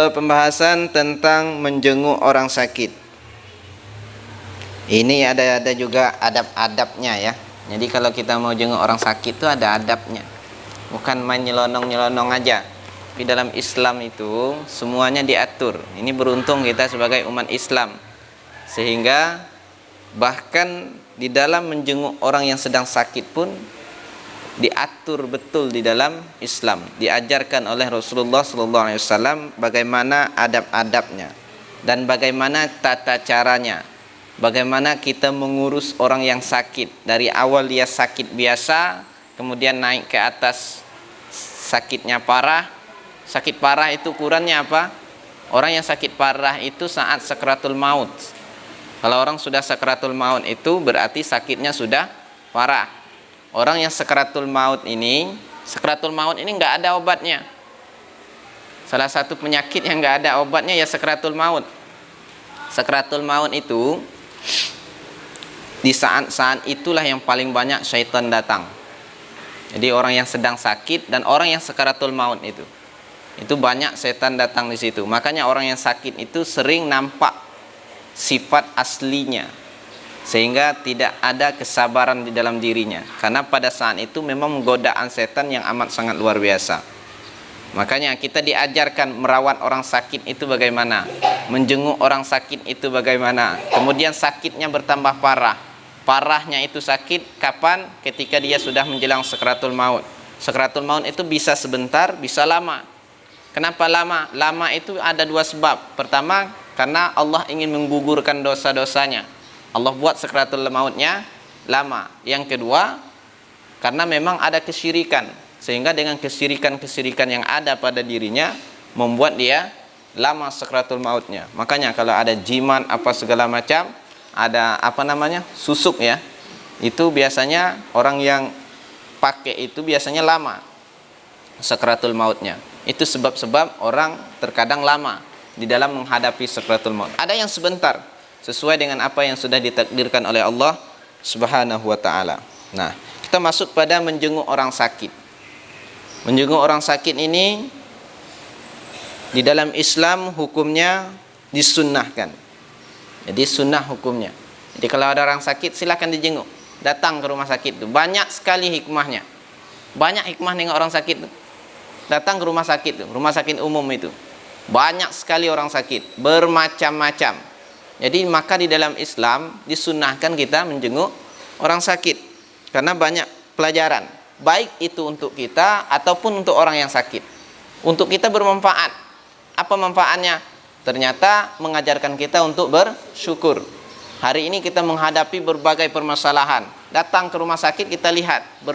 Pembahasan tentang menjenguk orang sakit. Ini ada juga adab-adabnya ya. Jadi kalau kita mau jenguk orang sakit itu ada adabnya. Bukan main nyelonong-nyelonong aja. Di dalam Islam itu semuanya diatur. Ini beruntung kita sebagai umat Islam. Sehingga bahkan di dalam menjenguk orang yang sedang sakit pun diatur betul di dalam Islam, diajarkan oleh Rasulullah SAW bagaimana adab-adabnya dan bagaimana tata caranya, bagaimana kita mengurus orang yang sakit dari awal dia sakit biasa, kemudian naik ke atas sakitnya parah. Sakit parah itu ukurannya apa? Orang yang sakit parah itu saat sakratul maut. Kalau orang sudah sakratul maut itu berarti sakitnya sudah parah. Orang yang sakratul maut ini nggak ada obatnya. Salah satu penyakit yang nggak ada obatnya ya sakratul maut. Sakratul maut itu di saat-saat itulah yang paling banyak syaitan datang. Jadi orang yang sedang sakit dan orang yang sakratul maut itu banyak setan datang di situ. Makanya orang yang sakit itu sering nampak sifat aslinya, sehingga tidak ada kesabaran di dalam dirinya, karena pada saat itu memang godaan setan yang amat sangat luar biasa. Makanya kita diajarkan merawat orang sakit itu bagaimana, menjenguk orang sakit itu bagaimana. Kemudian sakitnya bertambah parah. Parahnya itu sakit kapan? Ketika dia sudah menjelang sakratul maut. Sakratul maut itu bisa sebentar, bisa lama. Kenapa lama? Lama itu ada dua sebab. Pertama, karena Allah ingin menggugurkan dosa-dosanya. Allah buat sakratul mautnya lama. Yang kedua, karena memang ada kesyirikan, sehingga dengan kesyirikan yang ada pada dirinya membuat dia lama sakratul mautnya. Makanya kalau ada jiman apa segala macam, ada susuk ya, itu biasanya orang yang pakai itu biasanya lama sakratul mautnya. Itu sebab-sebab orang terkadang lama di dalam menghadapi sakratul maut. Ada yang sebentar, sesuai dengan apa yang sudah ditakdirkan oleh Allah Subhanahu wa ta'ala. Nah, kita masuk pada menjenguk orang sakit. Menjenguk orang sakit ini di dalam Islam hukumnya disunnahkan. Jadi sunnah hukumnya. Jadi kalau ada orang sakit silakan dijenguk. Datang ke rumah sakit itu. Banyak sekali hikmahnya. Banyak hikmah nengok orang sakit itu. Datang ke rumah sakit itu, rumah sakit umum itu. Banyak sekali orang sakit, bermacam-macam. Jadi maka di dalam Islam disunnahkan kita menjenguk orang sakit, karena banyak pelajaran, baik itu untuk kita ataupun untuk orang yang sakit. Untuk kita bermanfaat. Apa manfaatnya? Ternyata mengajarkan kita untuk bersyukur. Hari ini kita menghadapi berbagai permasalahan. Datang ke rumah sakit kita lihat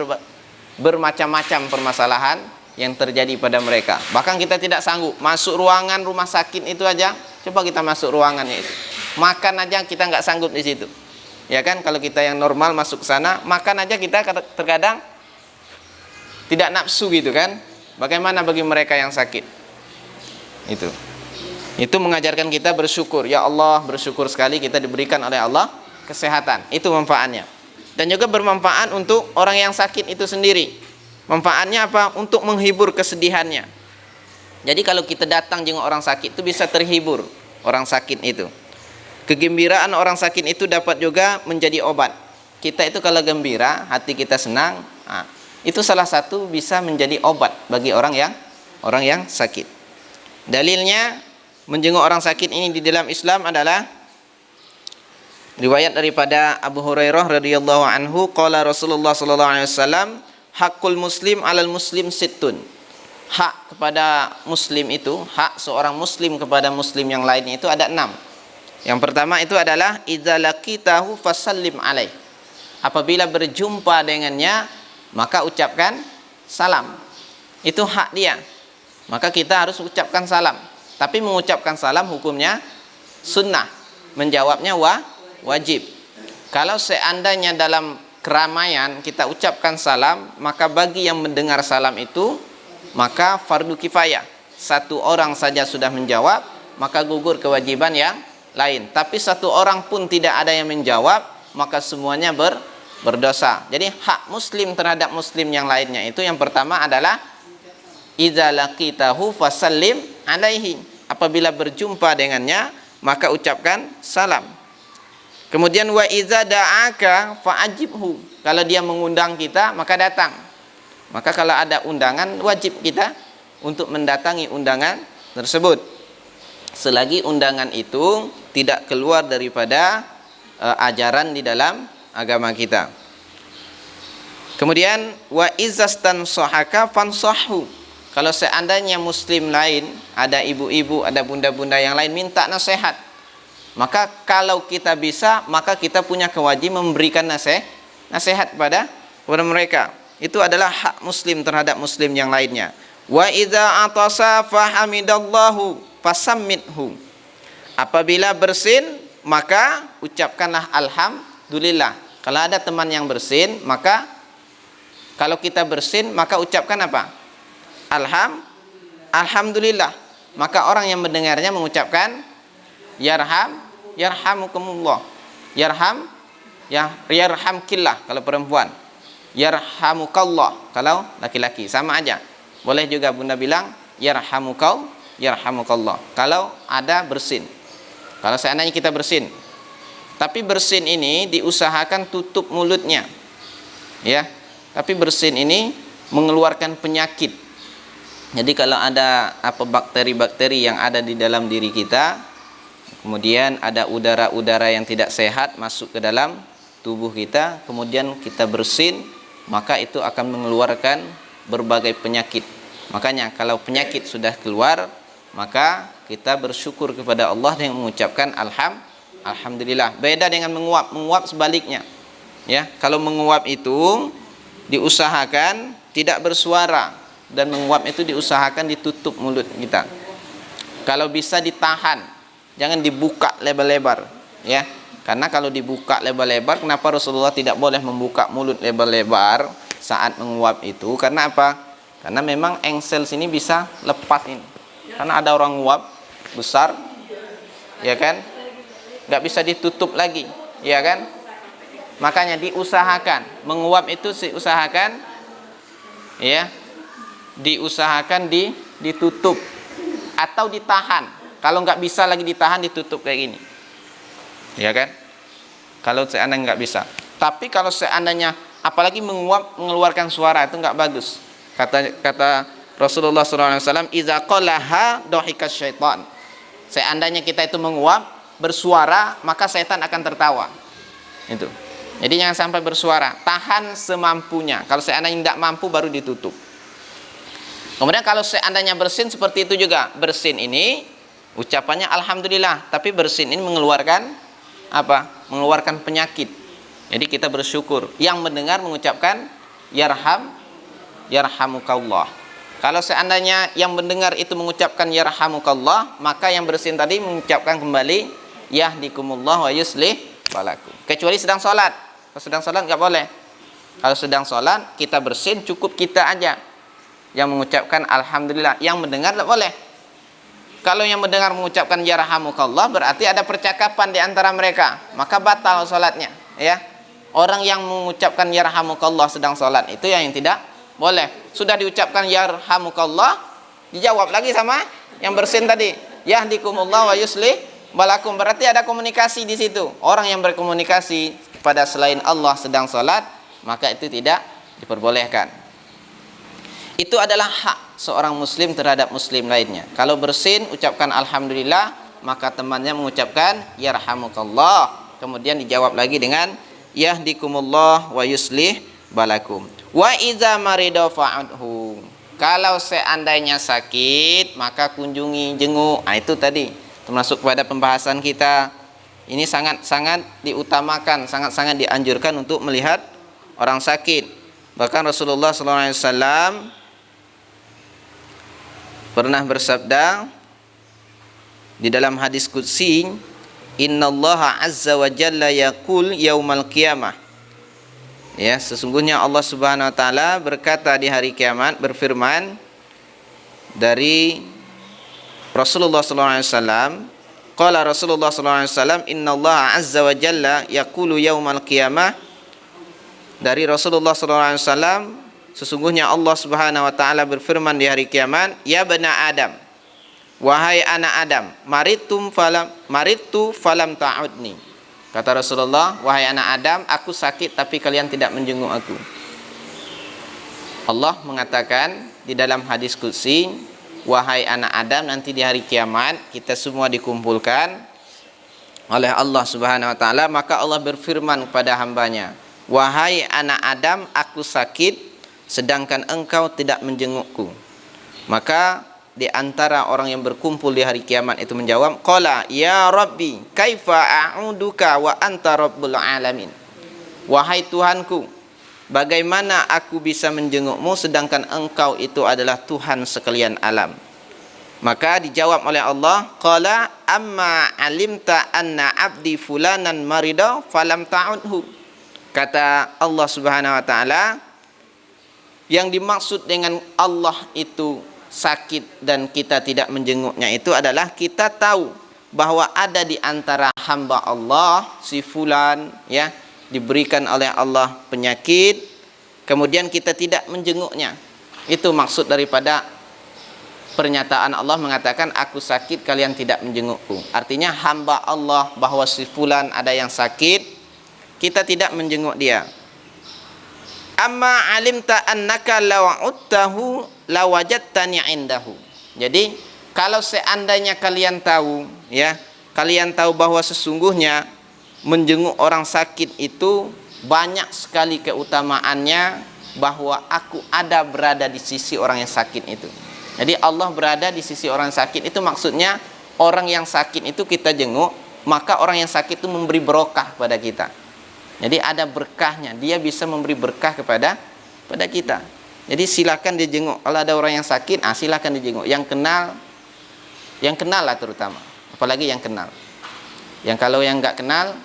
bermacam-macam permasalahan yang terjadi pada mereka. Bahkan kita tidak sanggup masuk ruangan rumah sakit itu aja. Coba kita masuk ruangannya itu. Makan aja kita nggak sanggup di situ. Ya kan, kalau kita yang normal masuk ke sana, makan aja kita terkadang tidak nafsu gitu kan. Bagaimana bagi mereka yang sakit? Itu mengajarkan kita bersyukur. Ya Allah, bersyukur sekali kita diberikan oleh Allah kesehatan. Itu manfaatnya. Dan juga bermanfaat untuk orang yang sakit itu sendiri. Manfaatnya apa? Untuk menghibur kesedihannya. Jadi kalau kita datang jenguk orang sakit itu bisa terhibur orang sakit itu. Kegembiraan orang sakit itu dapat juga menjadi obat. Kita itu kalau gembira, hati kita senang, itu salah satu bisa menjadi obat bagi orang yang sakit. Dalilnya menjenguk orang sakit ini di dalam Islam adalah riwayat daripada Abu Hurairah radhiyallahu anhu, qala Rasulullah sallallahu alaihi wasallam, hakul muslim alal muslim sittun. Hak kepada muslim itu, hak seorang muslim kepada muslim yang lainnya itu ada 6. Yang pertama itu adalah idza laqitahu fasallim alaih. Apabila berjumpa dengannya, maka ucapkan salam. Itu hak dia. Maka kita harus ucapkan salam. Tapi mengucapkan salam hukumnya sunnah, menjawabnya wajib. Kalau seandainya dalam keramaian kita ucapkan salam, maka bagi yang mendengar salam itu, maka fardu kifayah. Satu orang saja sudah menjawab, maka gugur kewajiban yang lain. Tapi satu orang pun tidak ada yang menjawab, maka semuanya berdosa. Jadi hak muslim terhadap muslim yang lainnya itu yang pertama adalah idza laqitahu fasallim alaihi. Apabila berjumpa dengannya, maka ucapkan salam. Kemudian wa idza da'aka fa'ajibhu. Kalau dia mengundang kita, maka datang. Maka kalau ada undangan, wajib kita untuk mendatangi undangan tersebut. Selagi undangan itu tidak keluar daripada ajaran di dalam agama kita. Kemudian wa izzastan sahaka fansahhu. Kalau seandainya muslim lain, ada ibu-ibu, ada bunda-bunda yang lain minta nasihat, maka kalau kita bisa, maka kita punya kewajiban memberikan nasihat pada mereka. Itu adalah hak muslim terhadap muslim yang lainnya. Wa idza atasa fahamidallahu fasammithu. Apabila bersin, maka ucapkanlah alhamdulillah. Kalau ada teman yang bersin, maka kalau kita bersin, maka ucapkan apa? Alhamdulillah. Maka orang yang mendengarnya mengucapkan yarhamukumullah. Yarhamkillah kalau perempuan. Yarhamukallah kalau laki-laki, sama aja. Boleh juga bunda bilang yarhamukallah kalau ada bersin. Kalau seandainya kita bersin. Tapi bersin ini diusahakan tutup mulutnya. Ya. Tapi bersin ini mengeluarkan penyakit. Jadi kalau ada bakteri-bakteri yang ada di dalam diri kita, kemudian ada udara-udara yang tidak sehat masuk ke dalam tubuh kita, kemudian kita bersin, maka itu akan mengeluarkan berbagai penyakit. Makanya kalau penyakit sudah keluar, maka kita bersyukur kepada Allah dengan mengucapkan alhamdulillah. Beda dengan menguap sebaliknya. Ya, kalau menguap itu diusahakan tidak bersuara, dan menguap itu diusahakan ditutup mulut kita. Kalau bisa ditahan, jangan dibuka lebar-lebar, ya. Karena kalau dibuka lebar-lebar, kenapa Rasulullah tidak boleh membuka mulut lebar-lebar saat menguap itu? Karena apa? Karena memang engsel sini bisa lepas ini. Karena ada orang nguap besar, ya kan? Nggak bisa ditutup lagi, ya kan? Makanya diusahakan menguap itu diusahakan, ya, diusahakan ditutup atau ditahan. Kalau nggak bisa lagi ditahan, ditutup kayak gini, ya kan? Kalau seandainya nggak bisa. Tapi kalau seandainya apalagi menguap mengeluarkan suara, itu nggak bagus. Kata Rasulullah SAW, iza qalaha dohikas syaitan. Seandainya kita itu menguap bersuara, maka setan akan tertawa. Itu. Jadi jangan sampai bersuara, tahan semampunya. Kalau seandainya tidak mampu, baru ditutup. Kemudian kalau seandainya bersin seperti itu juga. Bersin ini ucapannya alhamdulillah, tapi bersin ini mengeluarkan apa? Mengeluarkan penyakit. Jadi kita bersyukur. Yang mendengar mengucapkan yarhamukallah. Kalau seandainya yang mendengar itu mengucapkan yarhamukallah, maka yang bersin tadi mengucapkan kembali yahdikumullah wa yuslih balakum. Kecuali sedang sholat. Kalau sedang sholat nggak boleh. Kalau sedang sholat kita bersin, cukup kita aja yang mengucapkan alhamdulillah. Yang mendengar tidak boleh. Kalau yang mendengar mengucapkan yarhamukallah, berarti ada percakapan di antara mereka, maka batal sholatnya, ya. Orang yang mengucapkan yarhamukallah sedang sholat itu yang tidak boleh. Sudah diucapkan yarhamukallah, dijawab lagi sama yang bersin tadi, yahdikumullah wa yuslih balakum. Berarti ada komunikasi di situ. Orang yang berkomunikasi pada selain Allah sedang sholat, maka itu tidak diperbolehkan. Itu adalah hak seorang muslim terhadap muslim lainnya. Kalau bersin, ucapkan alhamdulillah, maka temannya mengucapkan yarhamukallah. Kemudian dijawab lagi dengan yahdikumullah wa yuslih balakum. Wa idza marida fa'udhu. Kalau seandainya sakit, maka kunjungi, jenguk. Itu tadi termasuk pada pembahasan kita. Ini sangat-sangat diutamakan, sangat-sangat dianjurkan untuk melihat orang sakit. Bahkan Rasulullah SAW pernah bersabda di dalam hadis qudsi, innallaha azza wa jalla yaqul yaumal qiyamah. Ya, sesungguhnya Allah Subhanahu wa taala berkata di hari kiamat, berfirman dari Rasulullah sallallahu alaihi wasallam, qala Rasulullah sallallahu alaihi wasallam, innallaha azza wa jalla yaqulu yaumal qiyamah. Dari Rasulullah sallallahu alaihi wasallam, sesungguhnya Allah Subhanahu wa taala berfirman di hari kiamat, ya bani Adam, wahai anak Adam, maridtu falam ta'udni. Kata Rasulullah, wahai anak Adam, aku sakit tapi kalian tidak menjenguk aku. Allah mengatakan di dalam hadis qudsi, wahai anak Adam, nanti di hari kiamat kita semua dikumpulkan oleh Allah Subhanahu wa taala, maka Allah berfirman kepada hambanya, wahai anak Adam, aku sakit sedangkan engkau tidak menjengukku. Maka di antara orang yang berkumpul di hari kiamat itu menjawab, qala ya rabbi kaifa a'uduka wa anta rabbul alamin. Wahai Tuhanku, bagaimana aku bisa menjengukmu sedangkan engkau itu adalah Tuhan sekalian alam. Maka dijawab oleh Allah, qala amma alimta anna abdi fulanan marida falam ta'udhu. Kata Allah Subhanahu wa taala, yang dimaksud dengan Allah itu sakit dan kita tidak menjenguknya itu adalah kita tahu bahwa ada di antara hamba Allah si fulan, ya, diberikan oleh Allah penyakit, kemudian kita tidak menjenguknya. Itu maksud daripada pernyataan Allah mengatakan aku sakit kalian tidak menjengukku. Artinya hamba Allah bahwa si fulan ada yang sakit, kita tidak menjenguk dia. Amma alimta annaka lawa'uttahu lawajadtani indahu. Jadi kalau seandainya kalian tahu, ya, kalian tahu bahwa sesungguhnya menjenguk orang sakit itu banyak sekali keutamaannya, bahwa aku ada berada di sisi orang yang sakit itu. Jadi Allah berada di sisi orang sakit itu maksudnya orang yang sakit itu kita jenguk, maka orang yang sakit itu memberi berkah pada kita. Jadi ada berkahnya, dia bisa memberi berkah kepada kita. Jadi silakan dijenguk. Kalau ada orang yang sakit, silakan dijenguk. Yang kenal lah terutama. Apalagi yang kenal. Yang kalau yang nggak kenal,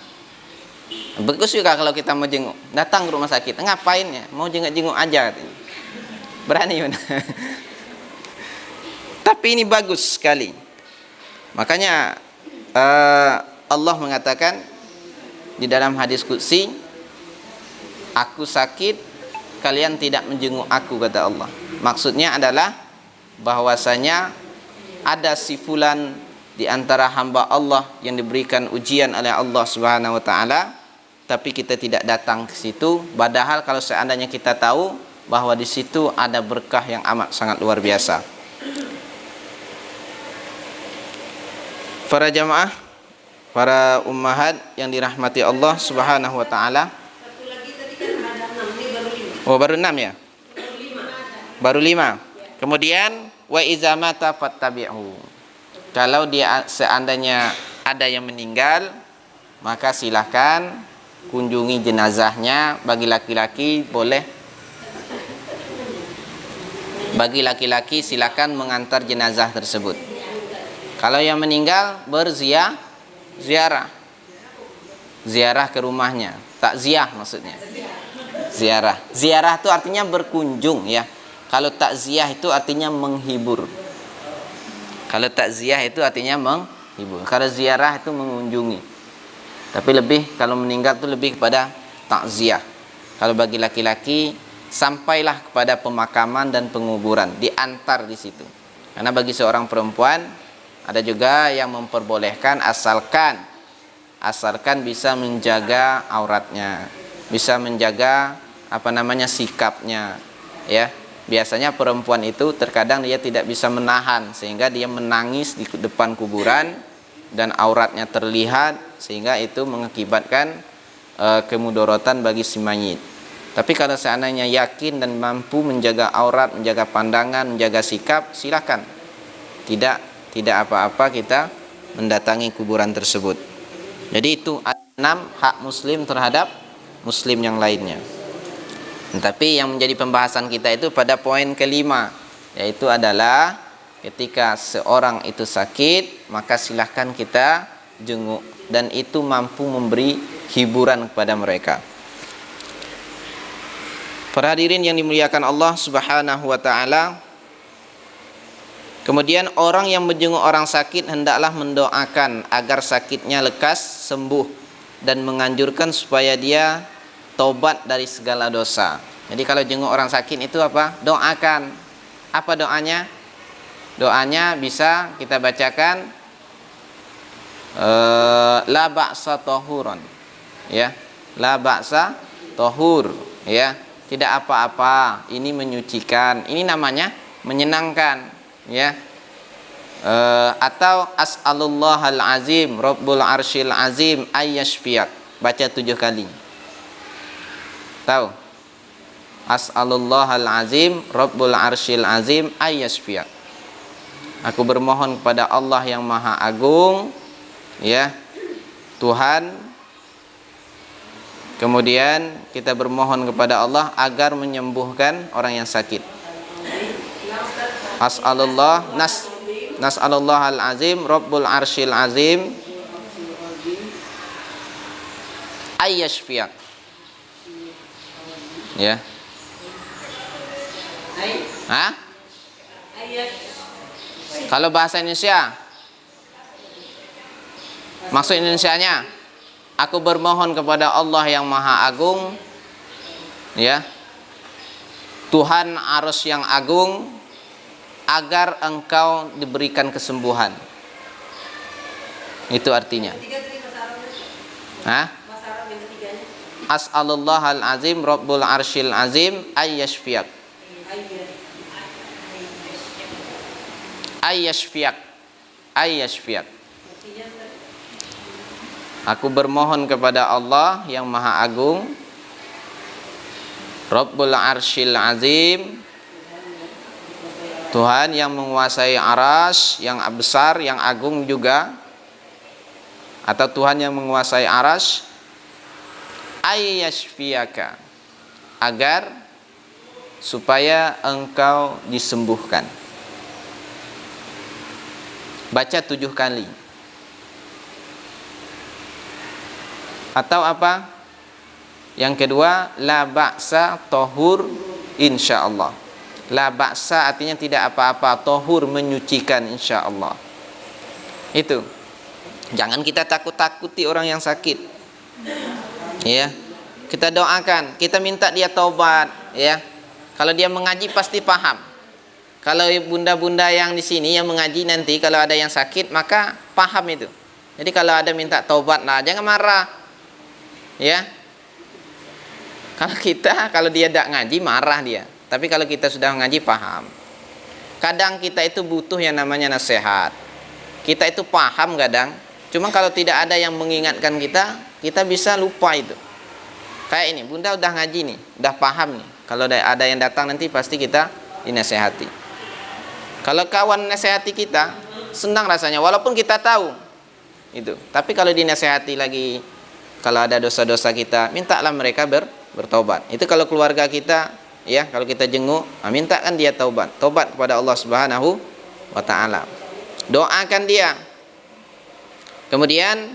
bagus juga kalau kita mau jenguk. Datang ke rumah sakit, ngapain ya? Mau jenguk-jenguk aja. Berani mana? Tapi ini bagus sekali. Makanya Allah mengatakan di dalam hadis qudsi, aku sakit kalian tidak menjenguk aku, kata Allah. Maksudnya adalah bahwasanya ada si fulan di antara hamba Allah yang diberikan ujian oleh Allah Subhanahu wa taala, tapi kita tidak datang ke situ, padahal kalau seandainya kita tahu bahwa di situ ada berkah yang amat sangat luar biasa. Para jamaah, para ummahat yang dirahmati Allah Subhanahu wa taala. Oh, baru 6 ya? Baru 5. Kemudian wa iza mata fattabi'hu. Kalau dia seandainya ada yang meninggal, maka silahkan kunjungi jenazahnya. Bagi laki-laki boleh. Bagi laki-laki silakan mengantar jenazah tersebut. Kalau yang meninggal ziarah ke rumahnya, takziah maksudnya. Ziarah itu artinya berkunjung, ya. Kalau takziah itu artinya menghibur. Kalau takziah itu artinya menghibur. Kalau ziarah itu mengunjungi. Tapi lebih kalau meninggal itu lebih kepada takziah. Kalau bagi laki-laki, sampailah kepada pemakaman dan penguburan, diantar di situ. Karena bagi seorang perempuan ada juga yang memperbolehkan asalkan bisa menjaga auratnya, bisa menjaga sikapnya, ya. Biasanya perempuan itu terkadang dia tidak bisa menahan sehingga dia menangis di depan kuburan dan auratnya terlihat, sehingga itu mengakibatkan kemudorotan bagi si mayit. Tapi kalau seandainya yakin dan mampu menjaga aurat, menjaga pandangan, menjaga sikap, silakan. Tidak apa-apa kita mendatangi kuburan tersebut. Jadi itu 6 hak muslim terhadap muslim yang lainnya. Tapi yang menjadi pembahasan kita itu pada poin kelima, yaitu adalah ketika seorang itu sakit, maka silahkan kita jenguk, dan itu mampu memberi hiburan kepada mereka. Para hadirin yang dimuliakan Allah Subhanahu wa taala, kemudian orang yang menjenguk orang sakit hendaklah mendoakan agar sakitnya lekas sembuh dan menganjurkan supaya dia taubat dari segala dosa. Jadi kalau jenguk orang sakit itu apa? Doakan. Apa doanya? Doanya bisa kita bacakan la ba'sa tahuron, ya, la ba'sa tahur, ya, tidak apa-apa, ini menyucikan, ini namanya menyenangkan, ya. Atau as'alullahal azim rabbul arsyil azim ayyashfiyak, baca 7 kali. Tahu? As'alullahal azim rabbul arsyil azim ayyashfiyak, aku bermohon kepada Allah yang maha agung, ya, Tuhan. Kemudian kita bermohon kepada Allah agar menyembuhkan orang yang sakit. Nas'alullah al-azim rabbul arsyil azim ayyashfiyak, ya. Hah? Kalau bahasa Indonesia, maksud Indonesianya, aku bermohon kepada Allah yang maha agung, ya, Tuhan arus yang agung, agar engkau diberikan kesembuhan. Itu artinya. Hah? As'alullahal azim rabbul arsyil azim ayyashfiyak. Ayyashfiyak. Ayyashfiyak. Aku bermohon kepada Allah yang maha agung, Rabbul arsyil azim, Tuhan yang menguasai aras, yang besar, yang agung juga, atau Tuhan yang menguasai aras, ayyashfiyaka, agar supaya engkau disembuhkan. Baca 7 kali. Atau apa? Yang kedua, la ba'sa tahur insyaallah. La ba'sa artinya tidak apa-apa, tahur menyucikan insyaallah. Itu. Jangan kita takut-takuti orang yang sakit. Ya. Kita doakan, kita minta dia taubat, ya. Kalau dia mengaji pasti paham. Kalau bunda-bunda yang di sini yang mengaji nanti kalau ada yang sakit maka paham itu. Jadi kalau ada minta taubat, nah jangan marah. Ya. Kalau dia tidak ngaji marah dia. Tapi kalau kita sudah ngaji paham. Kadang kita itu butuh yang namanya nasihat. Kita itu paham kadang. Cuma kalau tidak ada yang mengingatkan kita, kita bisa lupa itu. Kayak ini, bunda udah ngaji nih, udah paham nih. Kalau ada yang datang nanti pasti kita dinasehati. Kalau kawan nasihati kita, senang rasanya walaupun kita tahu itu. Tapi kalau dinasehati lagi, kalau ada dosa-dosa kita, mintalah mereka bertobat. Itu kalau keluarga kita, ya, kalau kita jenguk, mintakan dia taubat kepada Allah Subhanahu wa taala. Doakan dia. Kemudian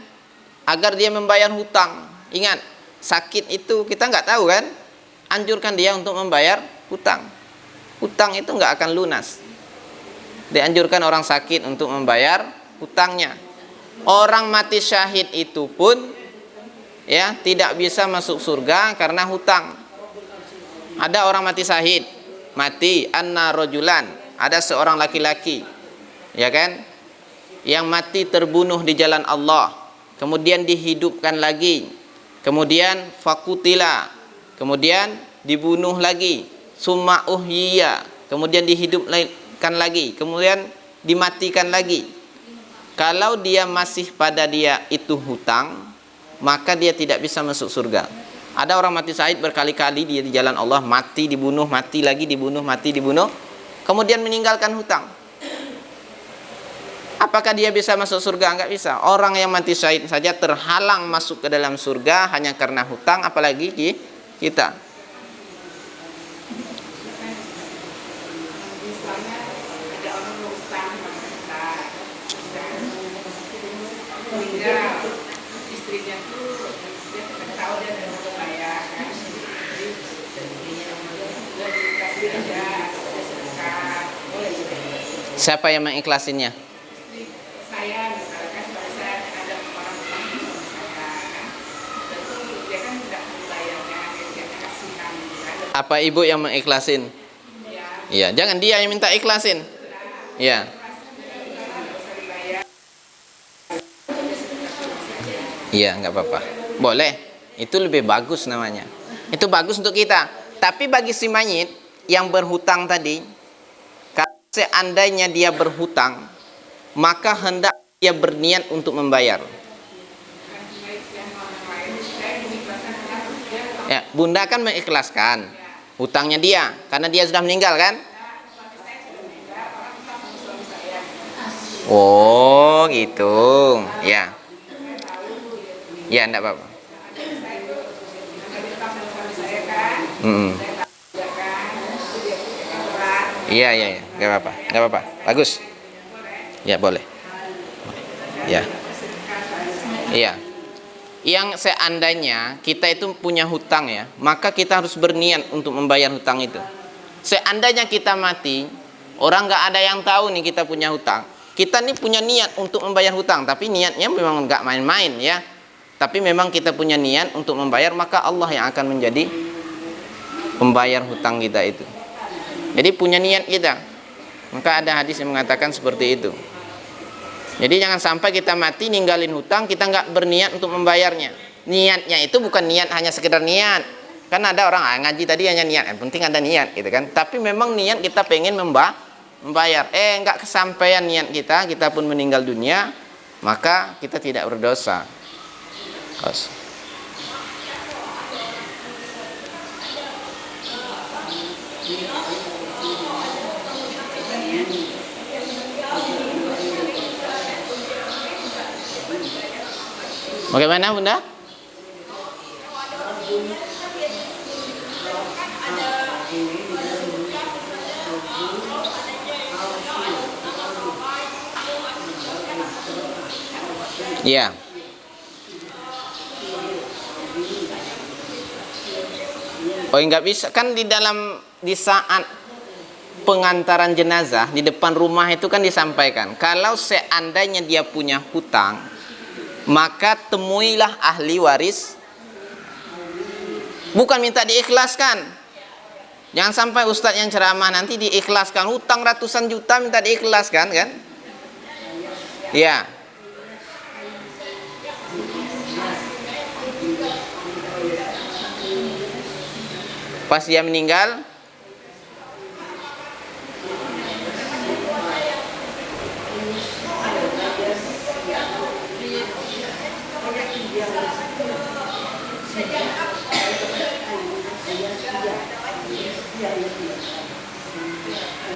agar dia membayar hutang. Ingat, sakit itu kita nggak tahu kan? Anjurkan dia untuk membayar hutang. Hutang itu nggak akan lunas. Dianjurkan orang sakit untuk membayar hutangnya. Orang mati syahid itu pun, ya, tidak bisa masuk surga karena hutang. Ada orang mati syahid, mati anna rojulan, ada seorang laki-laki, ya kan, yang mati terbunuh di jalan Allah, kemudian dihidupkan lagi, kemudian fakutila, kemudian dibunuh lagi, summa uhyiya, kemudian dihidupkan lagi, kemudian dimatikan lagi. Kalau dia masih pada dia itu hutang, maka dia tidak bisa masuk surga. Ada orang mati syahid berkali-kali dia di jalan Allah, mati dibunuh, mati lagi dibunuh, mati dibunuh, kemudian meninggalkan hutang. Apakah dia bisa masuk surga? Enggak bisa. Orang yang mati syahid saja terhalang masuk ke dalam surga hanya karena hutang, apalagi kita. istrinya tuh dia kan tahu dia ada mau kaya kan, jadi dia dikasih aja, dia sedekah, boleh juga. Siapa yang mengiklasinnya? Istri saya misalkan suami saya ada orang utang sama saya kan, tentu dia kan tidak membayarnya, dia kasihan kan. Apa ibu yang mengiklasin? Iya, jangan dia yang minta ikhlasin. Iya. Iya, nggak apa-apa. Boleh. Itu lebih bagus namanya. Itu bagus untuk kita. Tapi bagi si mayit yang berhutang tadi, kalau seandainya dia berhutang, maka hendak dia berniat untuk membayar. Ya, bunda kan mengikhlaskan hutangnya dia, karena dia sudah meninggal kan? Oh, gitu. Ya. Ya, enggak apa-apa. Iya, iya, iya, enggak apa-apa. Enggak apa-apa. Bagus. Ya, boleh. Ya. Iya. Yang seandainya kita itu punya hutang ya, maka kita harus berniat untuk membayar hutang itu. Seandainya kita mati, orang nggak ada yang tahu nih kita punya hutang. Kita nih punya niat untuk membayar hutang, tapi niatnya memang nggak main-main ya. Tapi memang kita punya niat untuk membayar, maka Allah yang akan menjadi pembayar hutang kita itu. Jadi punya niat kita. Maka ada hadis yang mengatakan seperti itu. Jadi jangan sampai kita mati ninggalin hutang, kita nggak berniat untuk membayarnya. Niatnya itu bukan niat hanya sekedar niat. Kan ada orang ngaji tadi hanya niat, yang penting ada niat gitu kan. Tapi memang niat kita pengen membayar. Nggak kesampaian niat kita pun meninggal dunia, maka kita tidak berdosa. Bagaimana bunda? Ya. Oh, nggak bisa kan di saat pengantaran jenazah di depan rumah itu kan disampaikan, kalau seandainya dia punya hutang, maka temuilah ahli waris. Bukan minta diikhlaskan. Jangan sampai ustadz yang ceramah nanti diikhlaskan, hutang ratusan juta minta diikhlaskan kan? Ya. Pas dia meninggal,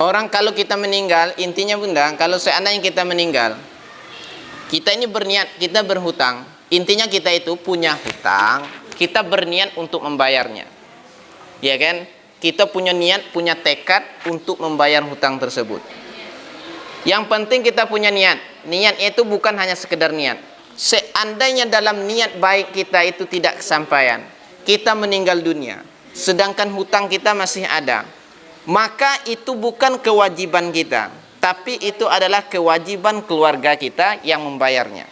orang kalau kita meninggal, intinya bunda, kalau seandainya kita meninggal, kita ini berniat, kita berhutang. Intinya kita itu punya hutang, kita berniat untuk membayarnya. Ya kan? Kita punya niat, punya tekad untuk membayar hutang tersebut. Yang penting kita punya niat. Niat itu bukan hanya sekedar niat. Seandainya dalam niat baik kita itu tidak kesampaian, kita meninggal dunia, sedangkan hutang kita masih ada, maka itu bukan kewajiban kita, tapi itu adalah kewajiban keluarga kita yang membayarnya.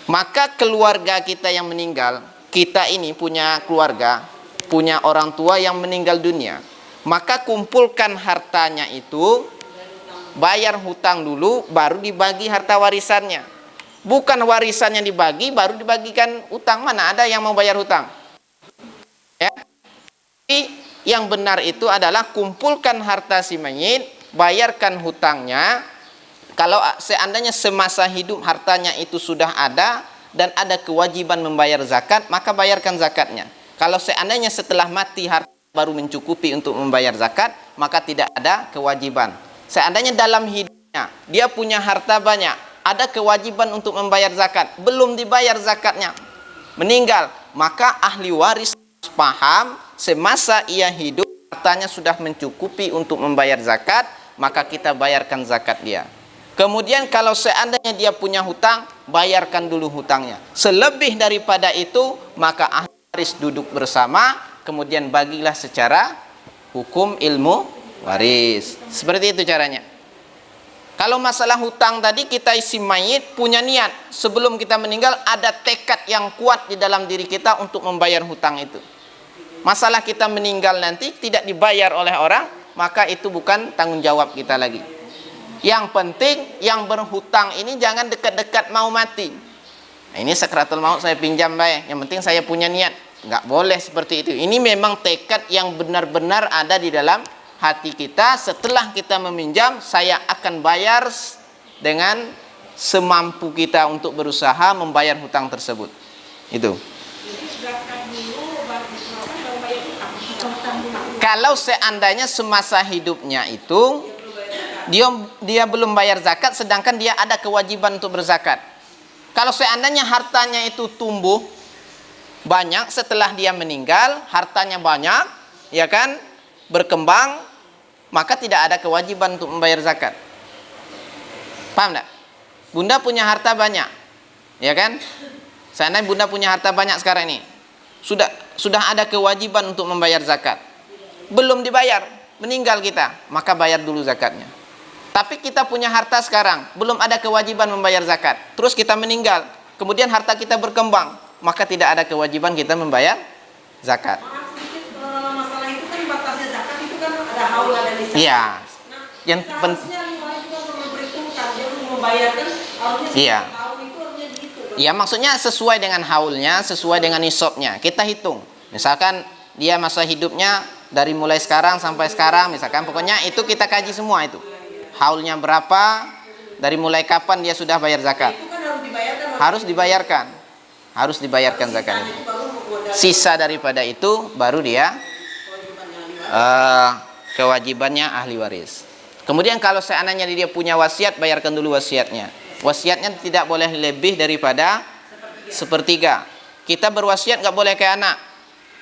Maka keluarga kita yang meninggal, kita ini punya keluarga, punya orang tua yang meninggal dunia, maka kumpulkan hartanya itu, bayar hutang dulu, baru dibagi harta warisannya. Bukan warisannya dibagi, baru dibagikan hutang. Mana ada yang mau bayar hutang? Ya. Tapi yang benar itu adalah kumpulkan harta si mayit, bayarkan hutangnya. Kalau seandainya semasa hidup hartanya itu sudah ada dan ada kewajiban membayar zakat, maka bayarkan zakatnya. Kalau seandainya setelah mati harta baru mencukupi untuk membayar zakat, maka tidak ada kewajiban. Seandainya dalam hidupnya dia punya harta banyak, ada kewajiban untuk membayar zakat, belum dibayar zakatnya, meninggal, maka ahli waris paham semasa ia hidup hartanya sudah mencukupi untuk membayar zakat, maka kita bayarkan zakat dia. Kemudian kalau seandainya dia punya hutang, bayarkan dulu hutangnya. Selebih daripada itu, maka ahli waris duduk bersama, kemudian bagilah secara hukum ilmu waris. Seperti itu caranya. Kalau masalah hutang tadi, kita isi mayit punya niat. Sebelum kita meninggal, ada tekad yang kuat di dalam diri kita untuk membayar hutang itu. Masalah kita meninggal nanti tidak dibayar oleh orang, maka itu bukan tanggung jawab kita lagi. Yang penting yang berhutang ini jangan dekat-dekat mau mati. Nah, ini sakratul maut saya pinjam baik. Yang penting saya punya niat. Nggak boleh seperti itu. Ini memang tekad yang benar-benar ada di dalam hati kita. Setelah kita meminjam, saya akan bayar dengan semampu kita untuk berusaha membayar hutang tersebut. Itu. Kalau seandainya semasa hidupnya itu dia belum bayar zakat, sedangkan dia ada kewajiban untuk berzakat. Kalau seandainya hartanya itu tumbuh banyak setelah dia meninggal, hartanya banyak, ya kan, berkembang, maka tidak ada kewajiban untuk membayar zakat. Paham enggak? Bunda punya harta banyak, ya kan? Seandainya bunda punya harta banyak sekarang ini, sudah ada kewajiban untuk membayar zakat. Belum dibayar, meninggal kita, maka bayar dulu zakatnya. Tapi kita punya harta sekarang, belum ada kewajiban membayar zakat. Terus kita meninggal, kemudian harta kita berkembang, maka tidak ada kewajiban kita membayar zakat. Maaf sedikit, masalah itu kan batasnya zakat itu kan ada haul, ada nisab. Iya. Nah, Yang harusnya ahli juga memperhitungkan, dia membayarkan harusnya Iya. tahun itu harusnya gitu. Ya, maksudnya sesuai dengan haulnya, sesuai dengan nisabnya. Kita hitung. Misalkan dia masa hidupnya dari mulai sekarang sampai sekarang, misalkan, pokoknya itu kita kaji semua itu. Haulnya berapa, dari mulai kapan dia sudah bayar zakat. Itu kan harus dibayarkan. Harus dibayarkan zakat itu. Sisa daripada itu baru dia kewajibannya ahli waris. Kemudian kalau seandainya dia punya wasiat, bayarkan dulu wasiatnya. Wasiatnya tidak boleh lebih daripada sepertiga. Kita berwasiat nggak boleh ke anak.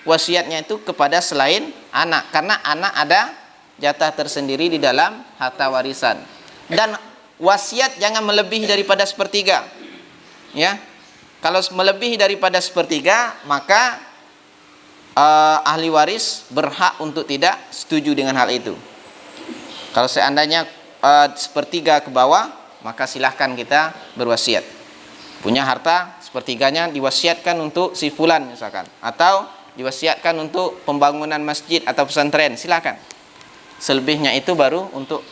Wasiatnya itu kepada selain anak, karena anak ada jatah tersendiri di dalam harta warisan. Dan wasiat jangan melebihi daripada sepertiga. Ya, kalau melebihi daripada sepertiga, maka ahli waris berhak untuk tidak setuju dengan hal itu. Kalau seandainya sepertiga ke bawah, maka silahkan kita berwasiat. Punya harta sepertiganya diwasiatkan untuk si fulan misalkan, atau diwasiatkan untuk pembangunan masjid atau pesantren, silakan. Selebihnya itu baru untuk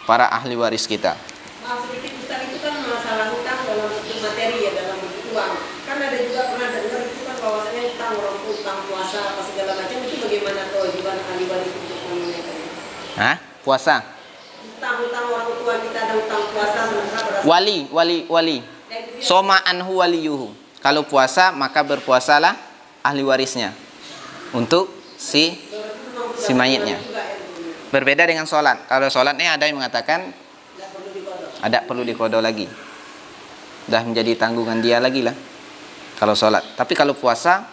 para ahli waris kita. Maaf sedikit Ustaz, itu kan masalah hutang dalam bentuk materi ya, dalam bentuk uang. Kan ada juga pernah dengar itu kan bahwasanya hutang orang hutang puasa apa segala macam, itu bagaimana kewajiban ahli waris untuk menunaikannya? Hah? Puasa? Hutang orang tua kita ada hutang puasa sementara Wali. Soma anhu waliyuhu. Kalau puasa maka berpuasalah ahli warisnya untuk si mayitnya. Berbeda dengan sholat. Kalau sholat ini ada yang mengatakan ada perlu dikodo lagi. Dah menjadi tanggungan dia lagi lah kalau sholat. Tapi kalau puasa,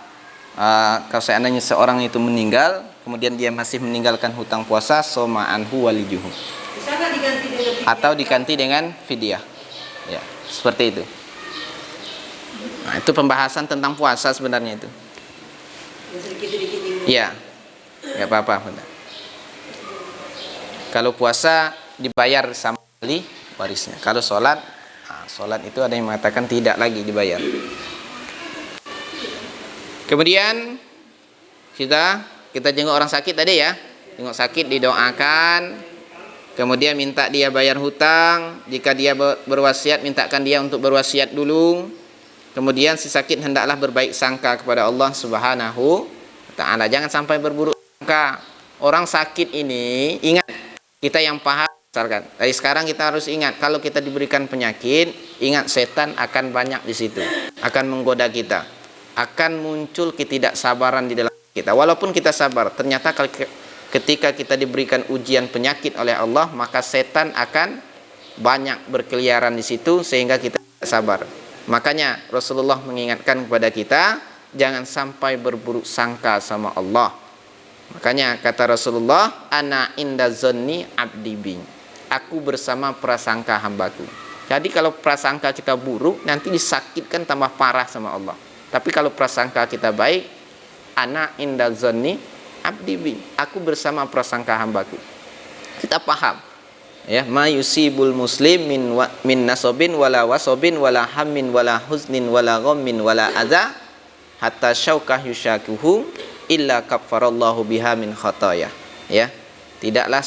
kalau seandainya seorang itu meninggal, kemudian dia masih meninggalkan hutang puasa, soma anhu waliyuhu. Bisa nggak diganti dengan fidyah? Atau diganti dengan fidyah. Ya, seperti itu. Nah, itu pembahasan tentang puasa sebenarnya itu. Sedikit-sedikit ini. Iya. Enggak apa-apa, benar. Kalau puasa dibayar sama ahli warisnya. Kalau sholat, sholat itu ada yang mengatakan tidak lagi dibayar. Kemudian kita jenguk orang sakit tadi ya. Jenguk sakit didoakan. Kemudian minta dia bayar hutang. Jika dia berwasiat, mintakan dia untuk berwasiat dulu. Kemudian si sakit hendaklah berbaik sangka kepada Allah Subhanahu wa ta'ala. Jangan sampai berburuk sangka. Orang sakit ini, ingat, kita yang paham, misalkan dari sekarang kita harus ingat, kalau kita diberikan penyakit, ingat setan akan banyak di situ, akan menggoda kita, akan muncul ketidaksabaran di dalam kita. Walaupun kita sabar, ternyata ketika kita diberikan ujian penyakit oleh Allah, maka setan akan banyak berkeliaran di situ sehingga kita tidak sabar. Makanya Rasulullah mengingatkan kepada kita, jangan sampai berburuk sangka sama Allah. Makanya kata Rasulullah, ana inda zonni abdi bi. aku bersama prasangka hambaku. Jadi kalau prasangka kita buruk, nanti disakitkan tambah parah sama Allah. Tapi kalau prasangka kita baik, ana inda zonni abdi bi, aku bersama prasangka hambaku. Kita paham ya, ma yusibul muslim min nasobin wala wasobin wala hammin wala huznin wala ghammin wala adza hatta syaukah yushakuhu illa kaffarallahu biha min khataya. Ya, tidaklah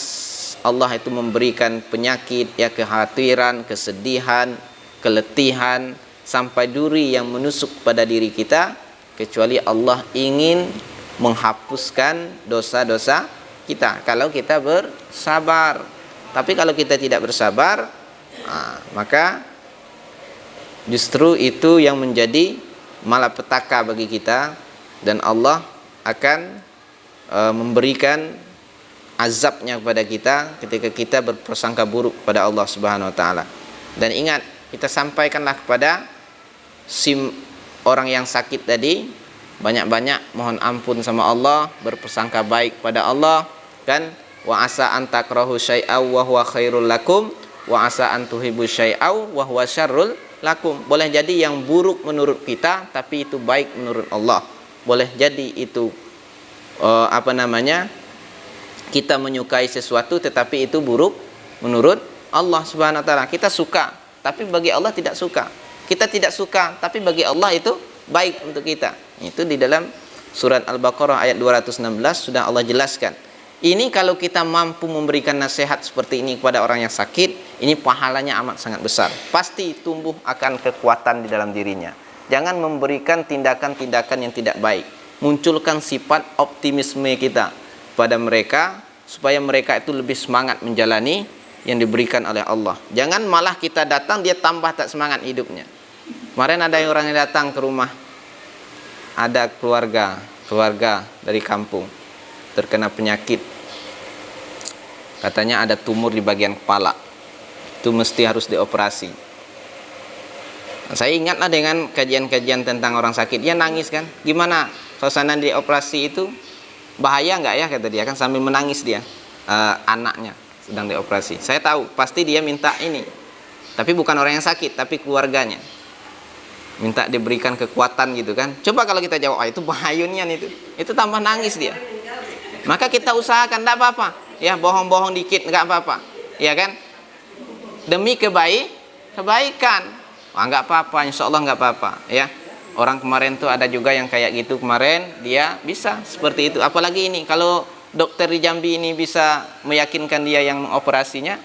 Allah itu memberikan penyakit, ya, kekhawatiran, kesedihan, keletihan, sampai duri yang menusuk pada diri kita, kecuali Allah ingin menghapuskan dosa-dosa kita kalau kita bersabar. Tapi kalau kita tidak bersabar, maka justru itu yang menjadi malapetaka bagi kita, dan Allah akan memberikan azabnya kepada kita ketika kita berprasangka buruk pada Allah Subhanahu wa taala. Dan ingat, kita sampaikanlah kepada orang yang sakit tadi, banyak-banyak mohon ampun sama Allah, berprasangka baik pada Allah, kan, wa asa an takrahu syai'aw wa huwa khairul lakum wa asa an tuhibbu syai'aw wa huwa syarrul lakum. Boleh jadi yang buruk menurut kita, tapi itu baik menurut Allah. Boleh jadi itu kita menyukai sesuatu tetapi itu buruk menurut Allah Subhanahu wa taala. Kita suka, tapi bagi Allah tidak suka. Kita tidak suka, tapi bagi Allah itu baik untuk kita. Itu di dalam surat Al-Baqarah ayat 216 sudah Allah jelaskan. Ini kalau kita mampu memberikan nasihat seperti ini kepada orang yang sakit, ini pahalanya amat sangat besar. Pasti tumbuh akan kekuatan di dalam dirinya. Jangan memberikan tindakan-tindakan yang tidak baik. Munculkan sifat optimisme kita pada mereka, supaya mereka itu lebih semangat menjalani yang diberikan oleh Allah. Jangan malah kita datang, dia tambah tak semangat hidupnya. Kemarin ada orang yang datang ke rumah, ada keluarga dari kampung terkena penyakit, katanya ada tumor di bagian kepala, itu mesti harus dioperasi. Saya ingatlah dengan kajian-kajian tentang orang sakit, dia nangis kan, gimana suasana dioperasi itu, bahaya nggak ya, kata dia kan, sambil menangis dia, anaknya sedang dioperasi. Saya tahu pasti dia minta ini, tapi bukan orang yang sakit, tapi keluarganya minta diberikan kekuatan gitu kan. Coba kalau kita jawab, itu bahayunian, itu tambah nangis dia. Maka kita usahakan, enggak apa-apa ya, bohong-bohong dikit enggak apa-apa ya kan, demi kebaikan. Enggak apa-apa, insya Allah enggak apa-apa ya. Orang kemarin tuh ada juga yang kayak gitu kemarin, dia bisa seperti itu. Apalagi ini, kalau dokter di Jambi ini bisa meyakinkan dia yang mengoperasinya,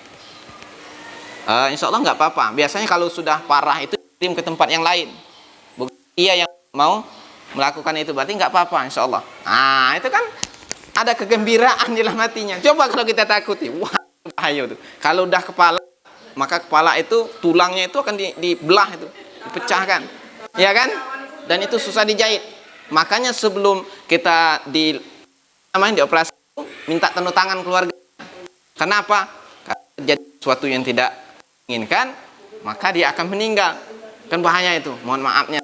insya Allah nggak apa-apa. Biasanya kalau sudah parah itu kirim ke tempat yang lain. Bukan dia yang mau melakukan itu, berarti nggak apa-apa insya Allah. Nah itu kan ada kegembiraan dalam hatinya. Coba kalau kita takuti, wah bahaya tuh. Kalau udah kepala, maka kepala itu tulangnya itu akan dibelah, itu dipecahkan, ya kan? Dan itu susah dijahit. Makanya sebelum kita dioperasi, minta tanda tangan keluarga. Kenapa? Karena terjadi sesuatu yang tidak inginkan, maka dia akan meninggal. Kan bahaya itu. Mohon maafnya,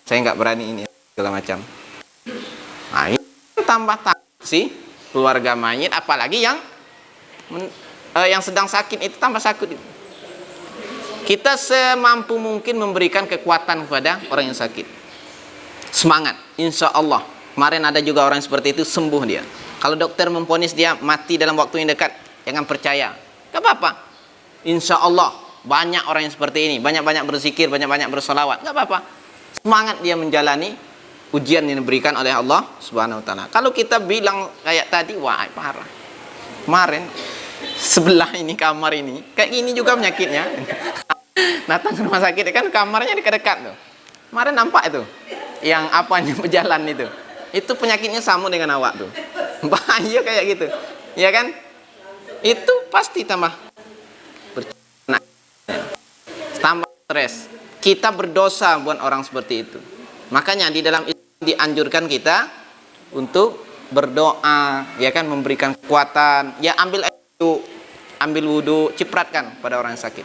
saya nggak berani ini segala macam. Nah, ini tambah sih keluarga mayit, apalagi yang sedang sakit itu tambah sakit itu. Kita semampu mungkin memberikan kekuatan kepada orang yang sakit. Semangat, insya Allah. Kemarin ada juga orang seperti itu, sembuh dia. Kalau dokter memvonis dia mati dalam waktu yang dekat, jangan percaya. Gak apa-apa. Insya Allah banyak orang yang seperti ini, banyak-banyak berzikir, banyak-banyak bersolawat, gak apa-apa. Semangat dia menjalani ujian yang diberikan oleh Allah Subhanahu wa taala. Kalau kita bilang kayak tadi, wah parah. Kemarin sebelah ini kamar ini kayak gini juga penyakitnya. Datang ke rumah sakit kan kamarnya dekat-dekat tuh. Kemarin nampak itu yang apanya berjalan itu penyakitnya sama dengan awak tuh. Bahaya kayak gitu, ya kan? Itu pasti tambah stres. Kita berdosa buat orang seperti itu. Makanya di dalam Islam dianjurkan kita untuk berdoa, ya kan, memberikan kekuatan. Ya ambil wudu, cipratkan pada orang yang sakit.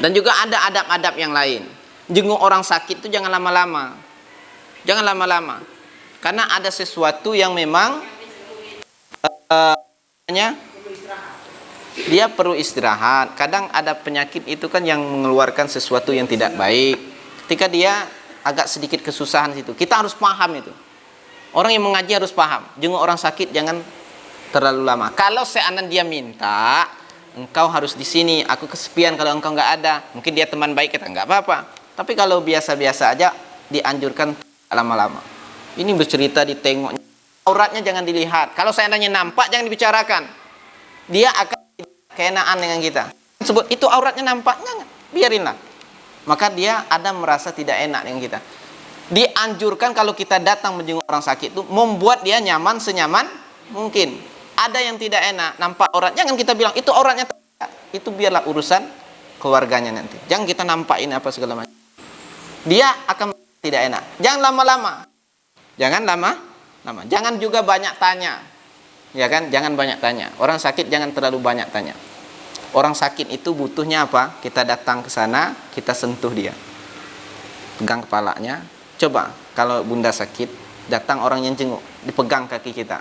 Dan juga ada adab-adab yang lain. Jenguk orang sakit itu jangan lama-lama. Jangan lama-lama. Karena ada sesuatu yang memang Dia perlu istirahat. Kadang ada penyakit itu kan yang mengeluarkan sesuatu yang tidak baik. Ketika dia agak sedikit kesusahan situ, kita harus paham itu. Orang yang mengaji harus paham. Jenguk orang sakit jangan terlalu lama. Kalau seandainya dia minta, engkau harus di sini, aku kesepian kalau engkau nggak ada. Mungkin dia teman baik kita, nggak apa-apa. Tapi kalau biasa-biasa aja, dianjurkan lama-lama. Ini bercerita, ditengok. Auratnya jangan dilihat. Kalau seandainya nampak, jangan dibicarakan. Dia akan keenaan dengan kita. Sebut itu auratnya nampak, jangan, biarinlah. Maka dia ada merasa tidak enak dengan kita. Dianjurkan kalau kita datang menjenguk orang sakit itu membuat dia nyaman senyaman mungkin. Ada yang tidak enak, nampak aurat, jangan kita bilang itu auratnya tidak. Itu biarlah urusan keluarganya nanti. Jangan kita nampakin apa segala macam. Dia akan tidak enak. Jangan lama-lama. Jangan lama-lama. Jangan juga banyak tanya. Ya kan, jangan banyak tanya. Orang sakit jangan terlalu banyak tanya. Orang sakit itu butuhnya apa? Kita datang ke sana, kita sentuh dia, pegang kepalanya. Coba kalau bunda sakit, datang orang yang jenguk, dipegang kaki kita.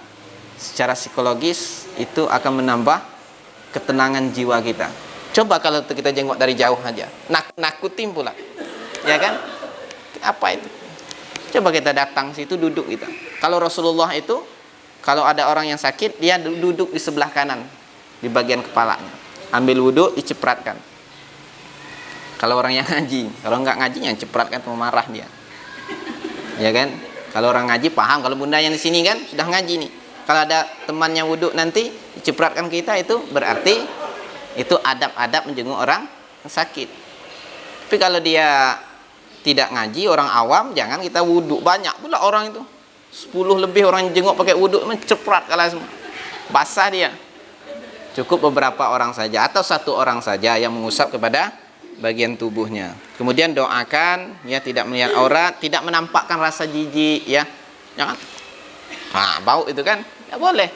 Secara psikologis itu akan menambah ketenangan jiwa kita. Coba kalau kita jenguk dari jauh aja, nakutin pula, ya kan? Apa itu? Coba kita datang situ, duduk kita. Kalau Rasulullah itu, kalau ada orang yang sakit, dia duduk di sebelah kanan, di bagian kepalanya. Ambil wudhu, dicepratkan. Kalau orang yang ngaji, kalau nggak ngaji, yang cepratkan, mau marah dia. Ya kan? Kalau orang ngaji paham. Kalau bunda yang di sini kan sudah ngaji nih. Kalau ada temannya wudhu nanti dicepratkan kita, itu berarti itu adab-adab menjenguk orang sakit. Tapi kalau dia tidak ngaji, orang awam, jangan kita wudhu. Banyak pula orang itu. 10 lebih orang jenguk pakai wudhu, ceprat kalah semua, basah dia. Cukup beberapa orang saja atau satu orang saja yang mengusap kepada bagian tubuhnya. Kemudian doakan, ya, tidak melihat aurat, tidak menampakkan rasa jijik, ya, jangan. Bau itu kan, tidak boleh.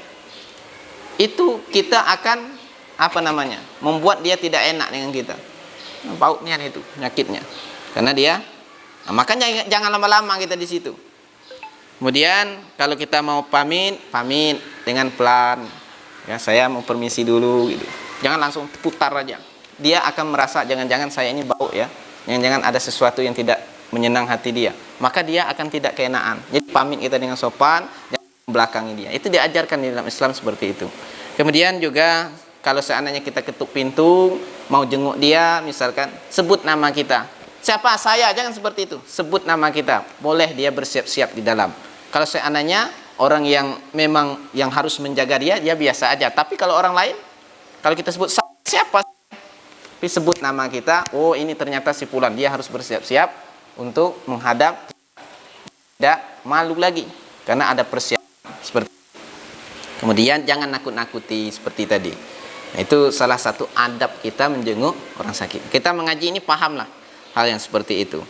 Itu kita akan membuat dia tidak enak dengan kita. Baunya itu penyakitnya, karena dia. Makanya jangan lama-lama kita di situ. Kemudian kalau kita mau pamit dengan pelan. Ya, saya mau permisi dulu gitu. Jangan langsung putar aja. Dia akan merasa jangan-jangan saya ini bau, ya. Jangan-jangan ada sesuatu yang tidak menyenang hati dia. Maka dia akan tidak keenaan. Jadi pamit kita dengan sopan, jangan membelakangi dia. Itu diajarkan di dalam Islam seperti itu. Kemudian juga kalau seandainya kita ketuk pintu, mau jenguk dia misalkan, sebut nama kita. Siapa? Saya. Jangan seperti itu. Sebut nama kita. Boleh dia bersiap-siap di dalam. Kalau seandainya orang yang memang yang harus menjaga dia biasa aja. Tapi kalau orang lain, kalau kita sebut siapa, tapi sebut nama kita, oh ini ternyata si fulan, dia harus bersiap-siap untuk menghadap, tidak malu lagi, karena ada persiapan seperti itu. Kemudian jangan nakut-nakuti seperti tadi. Nah, itu salah satu adab kita menjenguk orang sakit. Kita mengaji ini pahamlah hal yang seperti itu.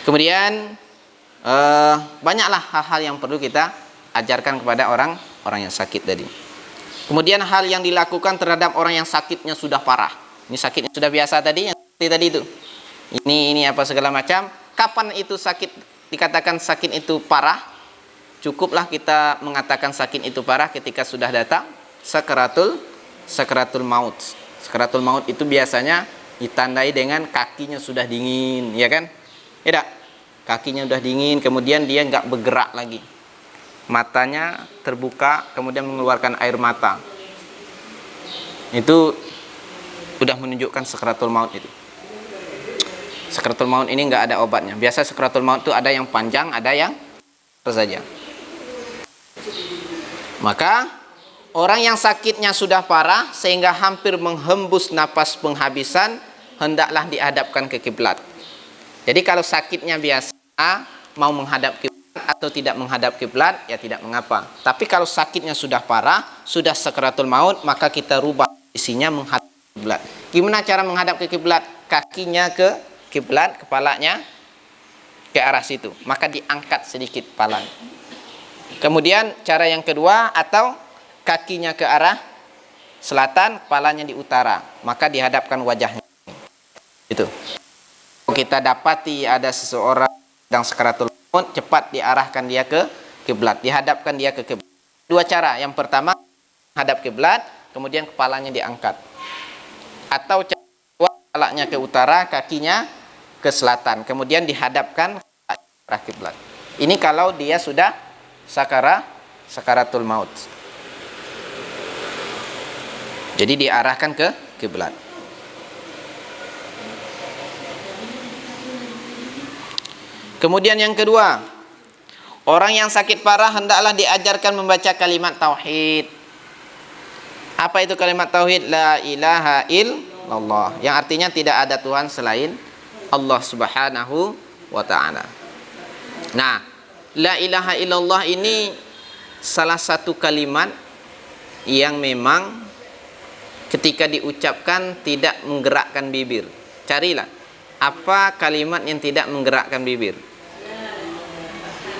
Kemudian banyaklah hal-hal yang perlu kita ajarkan kepada orang yang sakit tadi. Kemudian hal yang dilakukan terhadap orang yang sakitnya sudah parah. Ini sakitnya sudah biasa tadi, yang seperti tadi itu. Ini apa segala macam. Kapan itu sakit dikatakan sakit itu parah? Cukuplah kita mengatakan sakit itu parah ketika sudah datang sakaratul maut. Sakaratul maut itu biasanya ditandai dengan kakinya sudah dingin, ya kan? Tidak. Kakinya udah dingin, kemudian dia nggak bergerak lagi, matanya terbuka, kemudian mengeluarkan air mata. Itu udah menunjukkan sakaratul maut itu. Sakaratul maut ini nggak ada obatnya. Biasa sakaratul maut itu ada yang panjang, ada yang saja. Maka orang yang sakitnya sudah parah sehingga hampir menghembus napas penghabisan, hendaklah dihadapkan ke kiblat. Jadi kalau sakitnya biasa, mau menghadap kiblat atau tidak menghadap kiblat, ya tidak mengapa. Tapi kalau sakitnya sudah parah, sudah sakaratul maut, maka kita rubah isinya menghadap kiblat. Gimana cara menghadap ke kiblat? Kakinya ke kiblat, kepalanya ke arah situ. Maka diangkat sedikit kepalanya. Kemudian cara yang kedua, atau kakinya ke arah selatan, kepalanya di utara, maka dihadapkan wajahnya. Itu. Kita dapati ada seseorang sedang sakaratul maut, cepat diarahkan dia ke kiblat, dihadapkan dia ke kiblat. Dua cara. Yang pertama, hadap kiblat. kemudian kepalanya diangkat. Atau kepalanya ke utara, kakinya ke selatan, kemudian dihadapkan ke arah kiblat. Ini kalau dia sudah sakaratul maut. Jadi diarahkan ke kiblat. Kemudian yang kedua, orang yang sakit parah hendaklah diajarkan membaca kalimat tauhid. Apa itu kalimat tauhid? La ilaha illallah, yang artinya tidak ada Tuhan selain Allah Subhanahu wa ta'ala. Nah, la ilaha illallah ini salah satu kalimat yang memang ketika diucapkan tidak menggerakkan bibir. Carilah apa kalimat yang tidak menggerakkan bibir.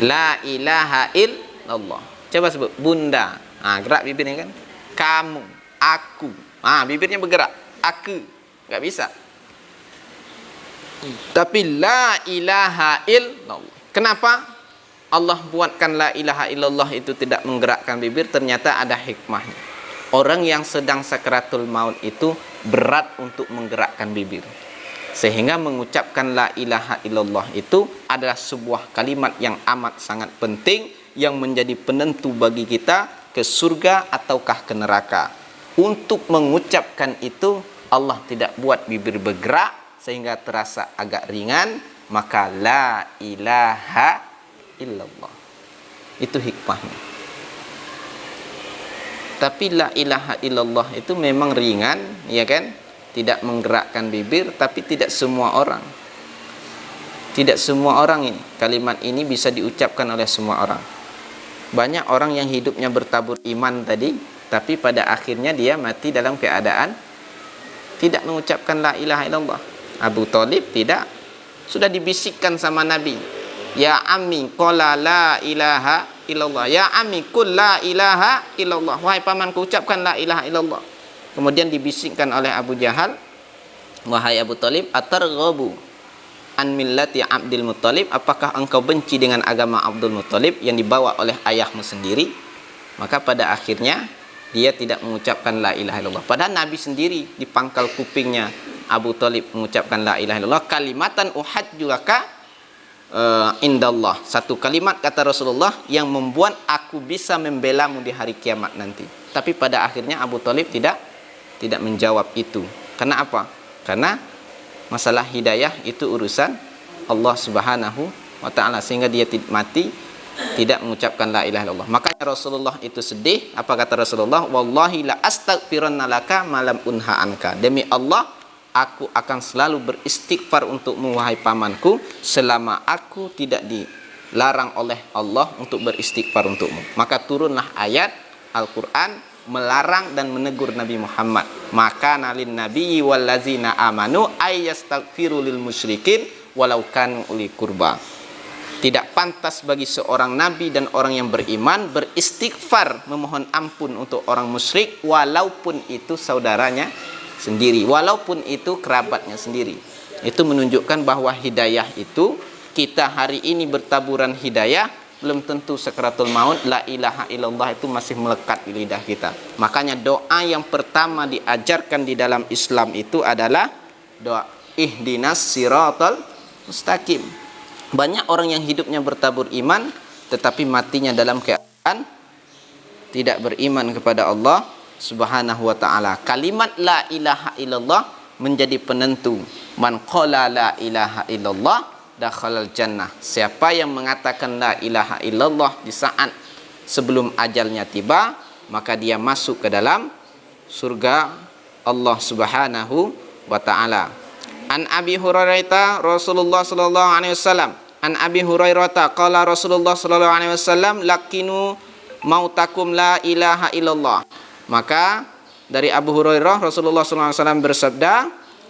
La ilaha illallah. Coba sebut. Bunda. Gerak bibirnya kan. Kamu, aku. Bibirnya bergerak. Aku. Enggak bisa. Tapi la ilaha illallah. Kenapa Allah buatkan la ilaha illallah itu tidak menggerakkan bibir? Ternyata ada hikmahnya. Orang yang sedang sakaratul maut itu berat untuk menggerakkan bibir. Sehingga mengucapkan la ilaha illallah itu adalah sebuah kalimat yang amat sangat penting, yang menjadi penentu bagi kita ke surga ataukah ke neraka. Untuk mengucapkan itu Allah tidak buat bibir bergerak sehingga terasa agak ringan, maka la ilaha illallah. Itu hikmahnya. Tapi la ilaha illallah itu memang ringan, ya kan? Tidak menggerakkan bibir, tapi tidak semua orang. Tidak semua orang ini. Kalimat ini bisa diucapkan oleh semua orang. Banyak orang yang hidupnya bertabur iman tadi, tapi pada akhirnya dia mati dalam keadaan tidak mengucapkan la ilaha illallah. Abu Thalib tidak. Sudah dibisikkan sama Nabi. Ya ammi qala la ilaha illallah. Ya ammi qul la ilaha illallah. Wahai pamanku, ucapkan la ilaha illallah. Kemudian dibisikkan oleh Abu Jahal, wahai Abu Thalib, atarghabu an millati Abdul Muttalib, apakah engkau benci dengan agama Abdul Muttalib yang dibawa oleh ayahmu sendiri? Maka pada akhirnya dia tidak mengucapkan la ilaha illallah. Padahal Nabi sendiri di pangkal kupingnya Abu Thalib mengucapkan la ilaha illallah, kalimatan uhajjuka indallah. Satu kalimat kata Rasulullah yang membuat aku bisa membelamu di hari kiamat nanti. Tapi pada akhirnya Abu Thalib tidak menjawab itu. Karena apa? Karena masalah hidayah itu urusan Allah Subhanahu wa ta'ala, sehingga dia mati tidak mengucapkan la ilaha illallah. Makanya Rasulullah itu sedih. Apa kata Rasulullah? Wallahi la astaghfiranna laka malam unha anka. Demi Allah, aku akan selalu beristighfar untukmu wahai pamanku selama aku tidak dilarang oleh Allah untuk beristighfar untukmu. Maka turunlah ayat Al-Quran melarang dan menegur Nabi Muhammad. Maka nalin nabiyyi wallazina amanu ayyastaghfiru lil musyrikin walau kanu uli qurba. Tidak pantas bagi seorang nabi dan orang yang beriman beristighfar, memohon ampun untuk orang musyrik, walaupun itu saudaranya sendiri, walaupun itu kerabatnya sendiri. Itu menunjukkan bahwa hidayah itu, kita hari ini bertaburan hidayah, belum tentu sakaratul maut la ilaha illallah itu masih melekat di lidah kita. Makanya doa yang pertama diajarkan di dalam Islam itu adalah doa ihdinas siratal mustaqim. Banyak orang yang hidupnya bertabur iman tetapi matinya dalam keadaan tidak beriman kepada Allah Subhanahu wa ta'ala. Kalimat la ilaha illallah menjadi penentu. Man qala la ilaha illallah dakhalal jannah. Siapa yang mengatakan la ilaha illallah di saat sebelum ajalnya tiba, maka dia masuk ke dalam surga Allah Subhanahu wa ta'ala. An Abi Hurairah Rasulullah sallallahu alaihi wasallam, an Abi Hurairah qala Rasulullah sallallahu alaihi wasallam laqinu mautakum la ilaha illallah. Maka dari Abu Hurairah Rasulullah sallallahu alaihi wasallam bersabda,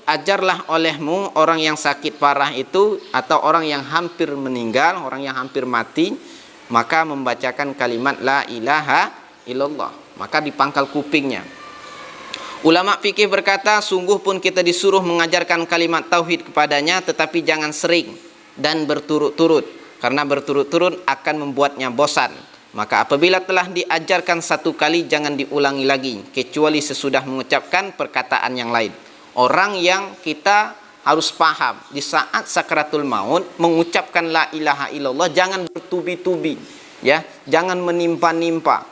ajarlah olehmu orang yang sakit parah itu atau orang yang hampir meninggal, orang yang hampir mati, maka membacakan kalimat la ilaha illallah. Maka dipangkal kupingnya. Ulama fikih berkata, sungguh pun kita disuruh mengajarkan kalimat tauhid kepadanya, tetapi jangan sering dan berturut-turut, karena berturut-turut akan membuatnya bosan. Maka apabila telah diajarkan satu kali, jangan diulangi lagi kecuali sesudah mengucapkan perkataan yang lain. Orang yang kita harus paham di saat sakaratul maut mengucapkan la ilaha illallah, jangan bertubi-tubi, ya, jangan menimpa-nimpa.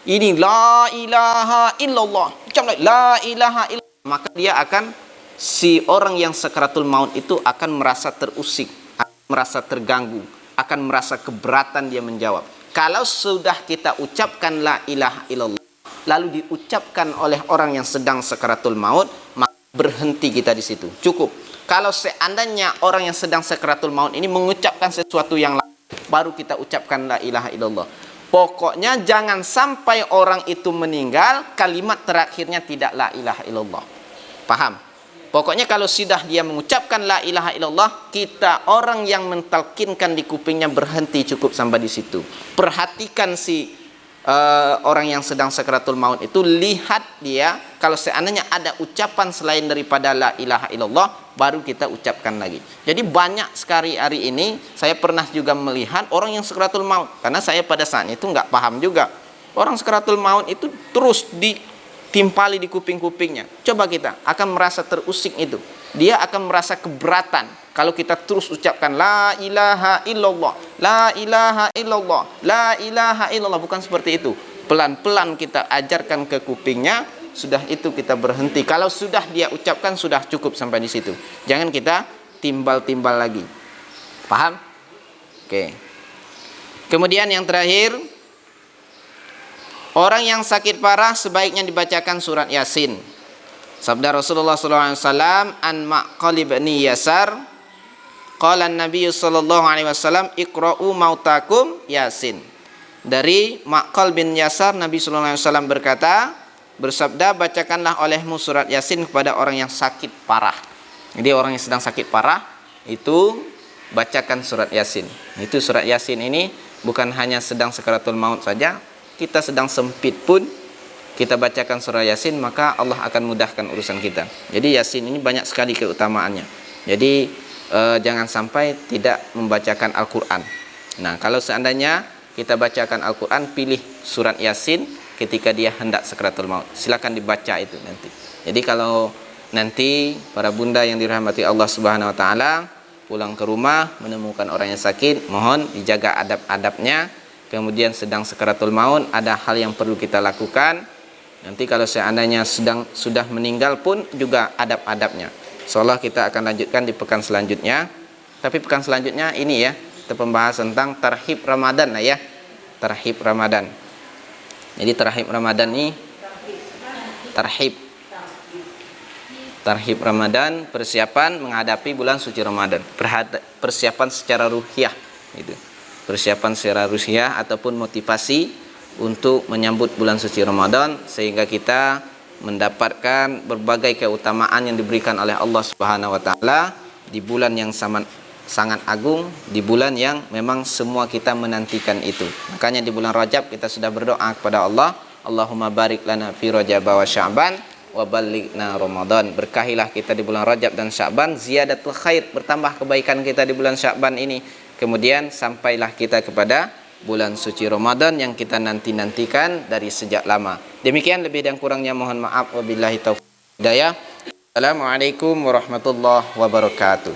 Ini la ilaha illallah, ucap la ilaha illallah, maka dia akan, si orang yang sakaratul maut itu akan merasa terusik, akan merasa terganggu, akan merasa keberatan dia menjawab. Kalau sudah kita ucapkan la ilaha illallah, lalu diucapkan oleh orang yang sedang sakaratul maut, maka berhenti kita di situ, cukup. Kalau seandainya orang yang sedang sakaratul maut ini mengucapkan sesuatu yang lain, baru kita ucapkan la ilaha illallah. Pokoknya jangan sampai orang itu meninggal, kalimat terakhirnya tidak la ilaha illallah. Paham? Pokoknya kalau sudah dia mengucapkan la ilaha illallah, kita orang yang mentalkinkan di kupingnya berhenti, cukup sampai di situ. Perhatikan si orang yang sedang sakaratul maut itu, lihat dia, kalau seandainya ada ucapan selain daripada la ilaha illallah, baru kita ucapkan lagi. Jadi banyak sekali hari ini saya pernah juga melihat orang yang sakaratul maut, karena saya pada saat itu nggak paham juga. Orang sakaratul maut itu terus ditimpali di kuping-kupingnya. Coba kita akan merasa terusik itu. Dia akan merasa keberatan kalau kita terus ucapkan la ilaha illallah, la ilaha illallah, la ilaha illallah. Bukan seperti itu. Pelan-pelan kita ajarkan ke kupingnya, sudah itu kita berhenti. Kalau sudah dia ucapkan, sudah cukup sampai di situ. Jangan kita timbal-timbal lagi. Paham? Oke. Kemudian yang terakhir, orang yang sakit parah sebaiknya dibacakan surat Yasin. Sabda Rasulullah SAW, an Ma'qal bin Yasar, qala an-nabiy sallallahu alaihi wasallam, iqra'u mautakum Yasin. Dari Ma'qal bin Yasar, Nabi sallallahu alaihi wasallam berkata, bersabda, bacakanlah olehmu surat Yasin kepada orang yang sakit parah. Jadi orang yang sedang sakit parah itu bacakan surat Yasin. Itu surat Yasin ini bukan hanya sedang sakaratul maut saja, kita sedang sempit pun kita bacakan surah Yasin, maka Allah akan mudahkan urusan kita. Jadi Yasin ini banyak sekali keutamaannya. Jadi jangan sampai tidak membacakan Al-Quran. Nah, kalau seandainya kita bacakan Al-Quran, pilih surat Yasin ketika dia hendak sakaratul maut. Silakan dibaca itu nanti. Jadi kalau nanti para bunda yang dirahmati Allah Subhanahu wa taala pulang ke rumah menemukan orang yang sakit, mohon dijaga adab-adabnya. Kemudian sedang sakaratul maut, ada hal yang perlu kita lakukan. Nanti kalau seandainya sudah meninggal pun juga adab-adabnya. Insyaallah kita akan lanjutkan di pekan selanjutnya. Tapi pekan selanjutnya ini ya, kita membahas tentang tarhib Ramadan lah ya. Tarhib Ramadan. Jadi tarhib Ramadan ini tarhib Ramadan, persiapan menghadapi bulan suci Ramadan. Persiapan secara ruhiyah gitu. Persiapan secara ruhiyah ataupun motivasi untuk menyambut bulan suci Ramadan, sehingga kita mendapatkan berbagai keutamaan yang diberikan oleh Allah Subhanahu wa taala di bulan yang sangat agung, di bulan yang memang semua kita menantikan itu. Makanya di bulan Rajab kita sudah berdoa kepada Allah, Allahumma barik lana fi Rajab wa Sya'ban wa ballighna Ramadan. Berkahilah kita di bulan Rajab dan Sya'ban, ziyadatul khair, bertambah kebaikan kita di bulan Sya'ban ini. Kemudian sampailah kita kepada bulan suci Ramadan yang kita nanti-nantikan dari sejak lama. Demikian, lebih dan kurangnya mohon maaf. Wabillahi taufiq hidayah. Assalamualaikum warahmatullahi wabarakatuh.